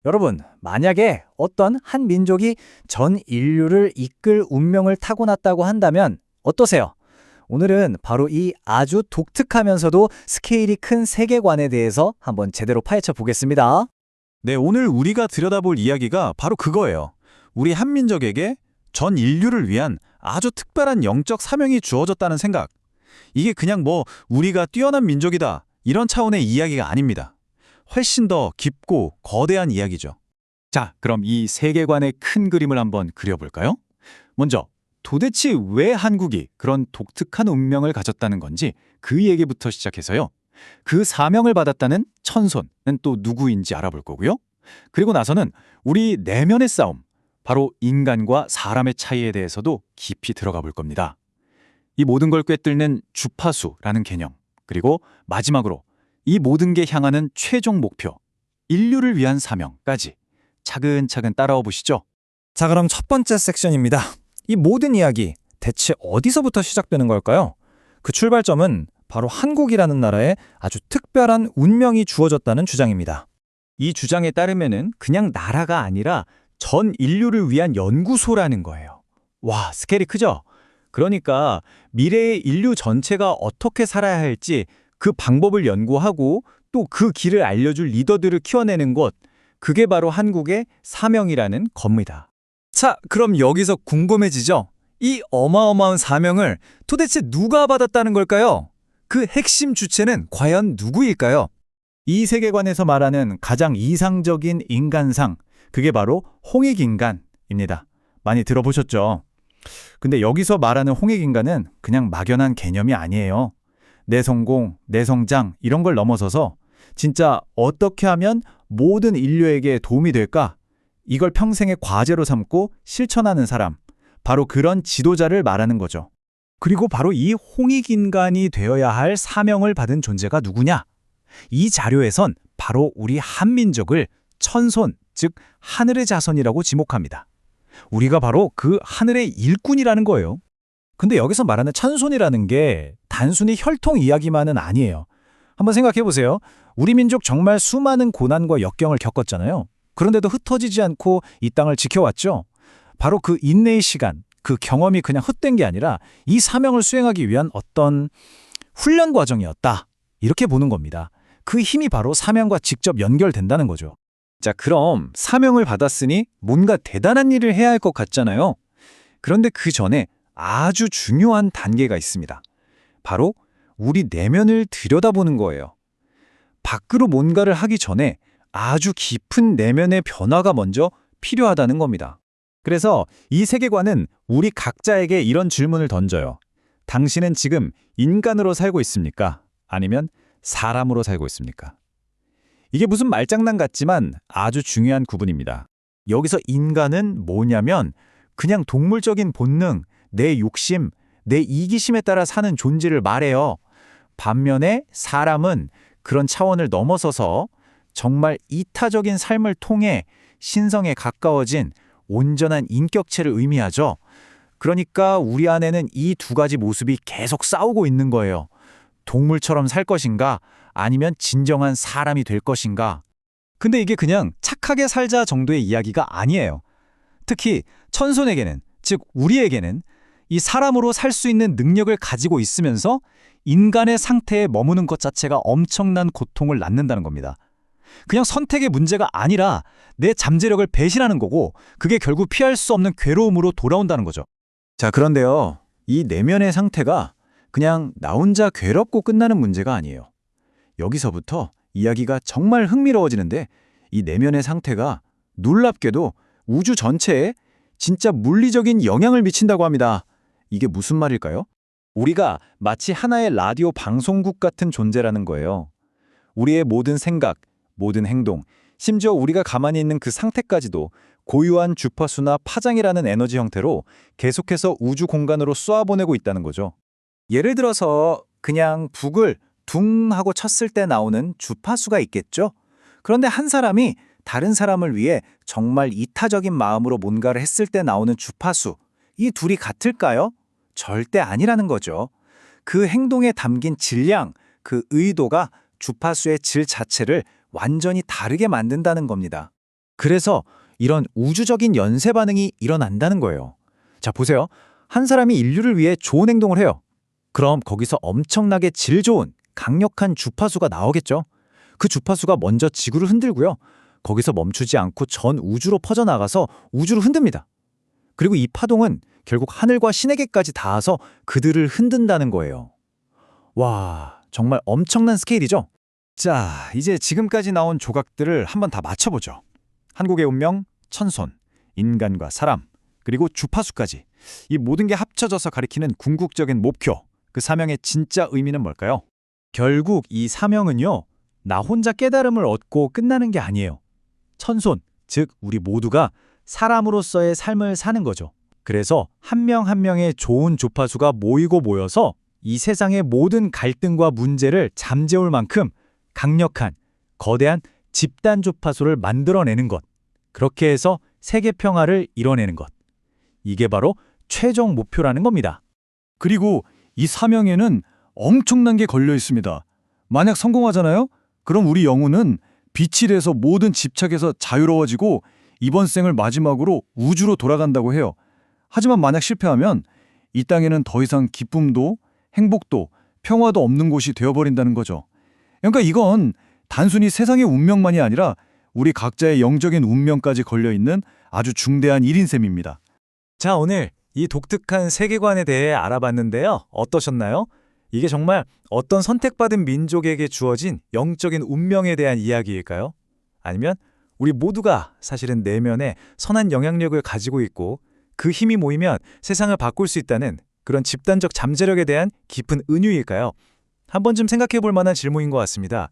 여러분, 만약에 어떤 한 민족이 전 인류를 이끌 운명을 타고났다고 한다면 어떠세요? 오늘은 바로 이 아주 독특하면서도 스케일이 큰 세계관에 대해서 한번 제대로 파헤쳐 보겠습니다. 네, 오늘 우리가 들여다볼 이야기가 바로 그거예요. 우리 한민족에게 전 인류를 위한 아주 특별한 영적 사명이 주어졌다는 생각. 이게 그냥 우리가 뛰어난 민족이다 이런 차원의 이야기가 아닙니다. 훨씬 더 깊고 거대한 이야기죠. 자, 그럼 이 세계관의 큰 그림을 한번 그려볼까요? 먼저 도대체 왜 한국이 그런 독특한 운명을 가졌다는 건지 그 얘기부터 시작해서요. 그 사명을 받았다는 천손은 또 누구인지 알아볼 거고요. 그리고 나서는 우리 내면의 싸움, 바로 인간과 사람의 차이에 대해서도 깊이 들어가 볼 겁니다. 이 모든 걸 꿰뚫는 주파수라는 개념, 그리고 마지막으로 이 모든 게 향하는 최종 목표, 인류를 위한 사명까지 차근차근 따라와 보시죠. 자, 그럼 첫 번째 섹션입니다. 이 모든 이야기 대체 어디서부터 시작되는 걸까요? 그 출발점은 바로 한국이라는 나라에 아주 특별한 운명이 주어졌다는 주장입니다. 이 주장에 따르면은 그냥 나라가 아니라 전 인류를 위한 연구소라는 거예요. 와, 스케일이 크죠? 그러니까 미래의 인류 전체가 어떻게 살아야 할지 그 방법을 연구하고 또 그 길을 알려줄 리더들을 키워내는 곳, 그게 바로 한국의 사명이라는 겁니다. 자, 그럼 여기서 궁금해지죠? 이 어마어마한 사명을 도대체 누가 받았다는 걸까요? 그 핵심 주체는 과연 누구일까요? 이 세계관에서 말하는 가장 이상적인 인간상, 그게 바로 홍익인간입니다. 많이 들어보셨죠? 근데 여기서 말하는 홍익인간은 그냥 막연한 개념이 아니에요. 내 성공, 내 성장 이런 걸 넘어서서 진짜 어떻게 하면 모든 인류에게 도움이 될까? 이걸 평생의 과제로 삼고 실천하는 사람, 바로 그런 지도자를 말하는 거죠. 그리고 바로 이 홍익인간이 되어야 할 사명을 받은 존재가 누구냐? 이 자료에선 바로 우리 한민족을 천손, 즉 하늘의 자손이라고 지목합니다. 우리가 바로 그 하늘의 일꾼이라는 거예요. 근데 여기서 말하는 천손이라는 게 단순히 혈통 이야기만은 아니에요. 한번 생각해 보세요. 우리 민족 정말 수많은 고난과 역경을 겪었잖아요. 그런데도 흩어지지 않고 이 땅을 지켜왔죠. 바로 그 인내의 시간, 그 경험이 그냥 헛된 게 아니라 이 사명을 수행하기 위한 어떤 훈련 과정이었다. 이렇게 보는 겁니다. 그 힘이 바로 사명과 직접 연결된다는 거죠. 자, 그럼 사명을 받았으니 뭔가 대단한 일을 해야 할 것 같잖아요. 그런데 그 전에 아주 중요한 단계가 있습니다. 바로 우리 내면을 들여다보는 거예요. 밖으로 뭔가를 하기 전에 아주 깊은 내면의 변화가 먼저 필요하다는 겁니다. 그래서 이 세계관은 우리 각자에게 이런 질문을 던져요. 당신은 지금 인간으로 살고 있습니까? 아니면 사람으로 살고 있습니까? 이게 무슨 말장난 같지만 아주 중요한 구분입니다. 여기서 인간은 뭐냐면 그냥 동물적인 본능, 내 욕심, 내 이기심에 따라 사는 존재를 말해요. 반면에 사람은 그런 차원을 넘어서서 정말 이타적인 삶을 통해 신성에 가까워진 온전한 인격체를 의미하죠. 그러니까 우리 안에는 이 두 가지 모습이 계속 싸우고 있는 거예요. 동물처럼 살 것인가? 아니면 진정한 사람이 될 것인가? 근데 이게 그냥 착하게 살자 정도의 이야기가 아니에요. 특히 천손에게는, 즉 우리에게는 이 사람으로 살 수 있는 능력을 가지고 있으면서 인간의 상태에 머무는 것 자체가 엄청난 고통을 낳는다는 겁니다. 그냥 선택의 문제가 아니라 내 잠재력을 배신하는 거고 그게 결국 피할 수 없는 괴로움으로 돌아온다는 거죠. 자, 그런데요. 이 내면의 상태가 그냥 나 혼자 괴롭고 끝나는 문제가 아니에요. 여기서부터 이야기가 정말 흥미로워지는데 이 내면의 상태가 놀랍게도 우주 전체에 진짜 물리적인 영향을 미친다고 합니다. 이게 무슨 말일까요? 우리가 마치 하나의 라디오 방송국 같은 존재라는 거예요. 우리의 모든 생각, 모든 행동, 심지어 우리가 가만히 있는 그 상태까지도 고유한 주파수나 파장이라는 에너지 형태로 계속해서 우주 공간으로 쏘아보내고 있다는 거죠. 예를 들어서 그냥 북을 둥 하고 쳤을 때 나오는 주파수가 있겠죠? 그런데 한 사람이 다른 사람을 위해 정말 이타적인 마음으로 뭔가를 했을 때 나오는 주파수, 이 둘이 같을까요? 절대 아니라는 거죠. 그 행동에 담긴 질량, 그 의도가 주파수의 질 자체를 완전히 다르게 만든다는 겁니다. 그래서 이런 우주적인 연쇄 반응이 일어난다는 거예요. 자, 보세요. 한 사람이 인류를 위해 좋은 행동을 해요. 그럼 거기서 엄청나게 질 좋은 강력한 주파수가 나오겠죠. 그 주파수가 먼저 지구를 흔들고요. 거기서 멈추지 않고 전 우주로 퍼져나가서 우주를 흔듭니다. 그리고 이 파동은 결국 하늘과 신에게까지 닿아서 그들을 흔든다는 거예요. 와, 정말 엄청난 스케일이죠? 자, 이제 지금까지 나온 조각들을 한번 다 맞춰보죠. 한국의 운명, 천손, 인간과 사람, 그리고 주파수까지. 이 모든 게 합쳐져서 가리키는 궁극적인 목표, 그 사명의 진짜 의미는 뭘까요? 결국 이 사명은요, 나 혼자 깨달음을 얻고 끝나는 게 아니에요. 천손, 즉 우리 모두가 사람으로서의 삶을 사는 거죠. 그래서 한 명 한 명의 좋은 주파수가 모이고 모여서 이 세상의 모든 갈등과 문제를 잠재울 만큼 강력한, 거대한 집단 주파수를 만들어내는 것. 그렇게 해서 세계 평화를 이뤄내는 것. 이게 바로 최종 목표라는 겁니다. 그리고 이 사명에는 엄청난 게 걸려 있습니다. 만약 성공하잖아요? 그럼 우리 영혼은 빛이 돼서 모든 집착에서 자유로워지고 이번 생을 마지막으로 우주로 돌아간다고 해요. 하지만 만약 실패하면 이 땅에는 더 이상 기쁨도 행복도 평화도 없는 곳이 되어버린다는 거죠. 그러니까 이건 단순히 세상의 운명만이 아니라 우리 각자의 영적인 운명까지 걸려있는 아주 중대한 일인 셈입니다. 자, 오늘 이 독특한 세계관에 대해 알아봤는데요. 어떠셨나요? 이게 정말 어떤 선택받은 민족에게 주어진 영적인 운명에 대한 이야기일까요? 아니면 우리 모두가 사실은 내면에 선한 영향력을 가지고 있고 그 힘이 모이면 세상을 바꿀 수 있다는 그런 집단적 잠재력에 대한 깊은 은유일까요? 한 번쯤 생각해 볼 만한 질문인 것 같습니다.